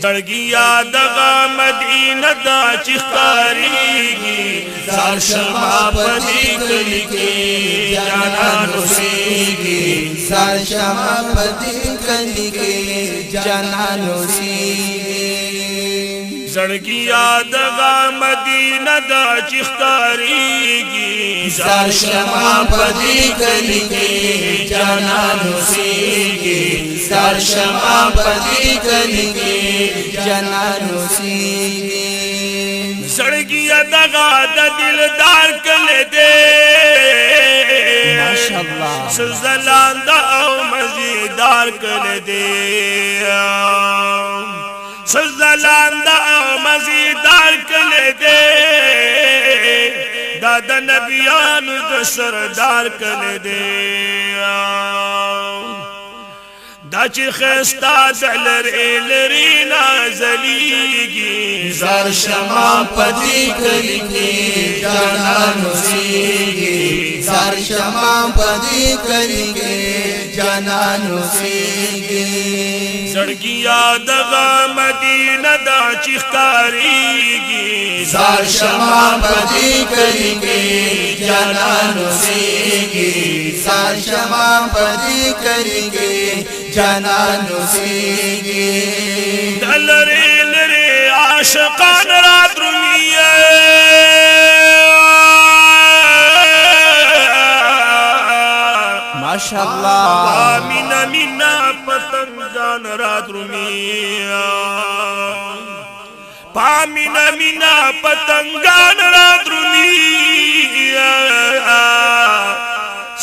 زړګیا دغه مدینه دا چې ښکاریږي زار شمع په دې کلي کې جانان اوسېږي زار شمع په دې کلي کې جانان اوسېږي زړګیا دغه مدینه دا چې ښکاریږي زار شمع په دې کلي کې جانان اوسېږي زار شمع په دې کلي کې جانان اوسېږي زړګیا دغه د دلدار کله دې ماشاءالله سزلاند او مزیدار کله دې سزلاند او مزیدار کله دې دا د نبیانو د سردار کله دې دا چې خستا دلری لري نازلیږي زار شمع په دې کلي کې جانان اوسېږي زار شمع په دې کلي کې جانان اوسېږي زړګیا دغه مدینه دا چې ښکاریږي زار شمع په دې کلي کې جانان اوسېږي زار شمع په دې کلي کې جانان اوسېږي دلری لري عاشقان را درومي ماشاءالله مینا مینا پتنگان را درومي پامینا مینا پتنگان را درومي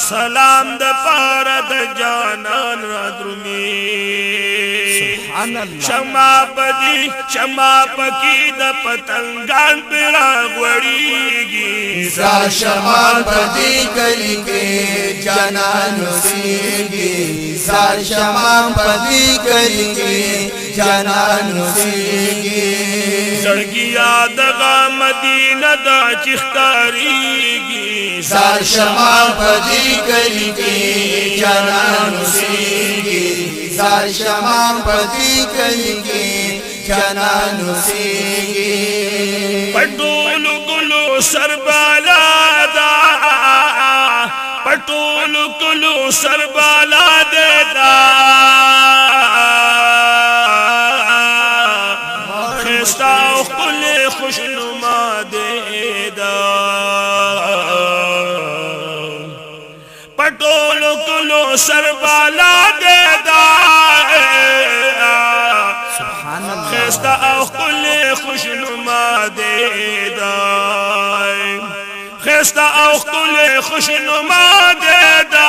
سلام د پاره د جانان را درومي سبحان الله شمع پکی د پتنگان پیرا غوړیږي زار شمع په دې کلي کې جانان اوسېږي زار شمع په دې کلي کې جانان اوسېږي زړګیا دغه مدینه دا چې ښکاریږي زار شمع په دې کلي کې جانان اوسېږي زار شمع په دې کلي کې جانان اوسېږي پټول ګلو سربالا دا پټول ګلو سربالا دا خستا او خپل خوشنما دا پټول ګلو سربالا دا سبحان الله خستا او خپل خوشنما دا خستا او خپل خوشنما دا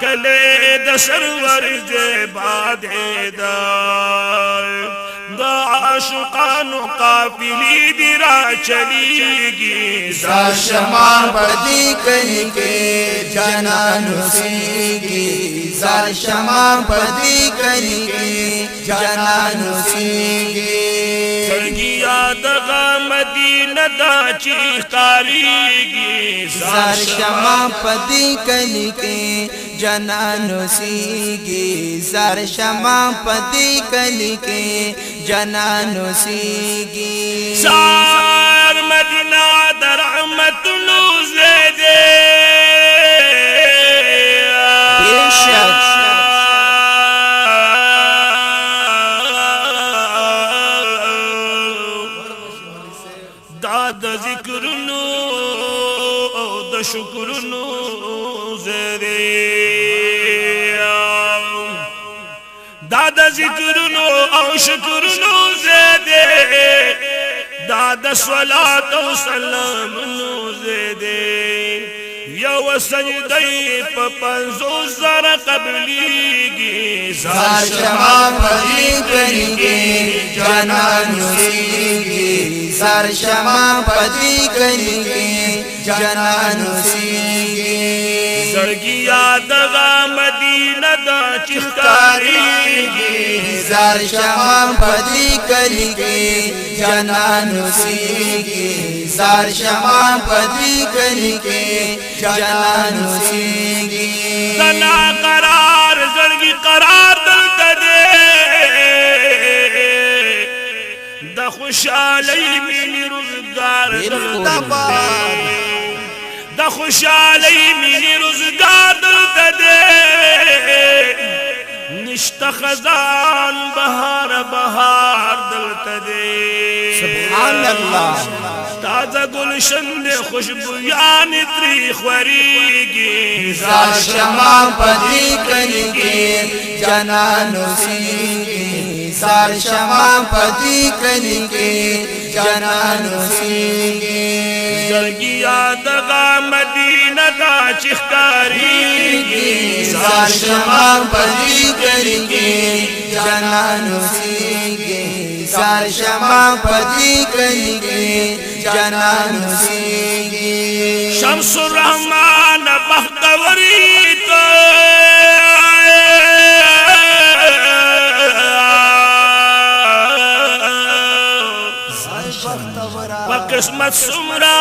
کله د سرور زباد دا عاشقانو قافلی دی را چلیږي زار شمع په دې کلي کې جانان اوسېږي زار شمع په دې کلي کې جانان اوسېږي زړګیا دغه مدینه دا چې ښکاریږي زار شمع په دې کلي کې جانان اوسېږي زار شمع په دې کلي کې جانان اوسېږي زار مدینه د رحمتونو زیاده بیشک دا د ذکرونو او د شکرونو زیاده دا د ذکرونو او شکرونو زیاده دا د صلات او سلامونو زیاده یو سجدی په 500 قبلیږي زار شمع په دې کلي کې جانان اوسېږي زار شمع په دې کلي کې جانان اوسېږي زړګیا دغه مدینه دا چې ښکاریږي زار شمع په دې کلي کې جانان اوسېږي زار شمع په دې کلي کې جانان اوسېږي سنا قرار زړګي قرار دلته دې खुशहाली मिनी रोजगार द खुशहाली मिनी रोजगार दलता दे निश्ता खजान बहार बहार दलता दे सुभान अल्लाह ताजा गुलशन दे खुशबुयान त्री ख्वरीगी जार शमा पदी कलिके जनानो सीगे जार शमा पदी कलिके जनानो सीगे जरगिया दगा मदीना दा चिखकारीगी जार शमा पदी कलिके जनानो सीगे जार शमा पदी कलिके जनानो सीगे शम्सुर रहमान बख्तवरी तो किस्मत सुमरा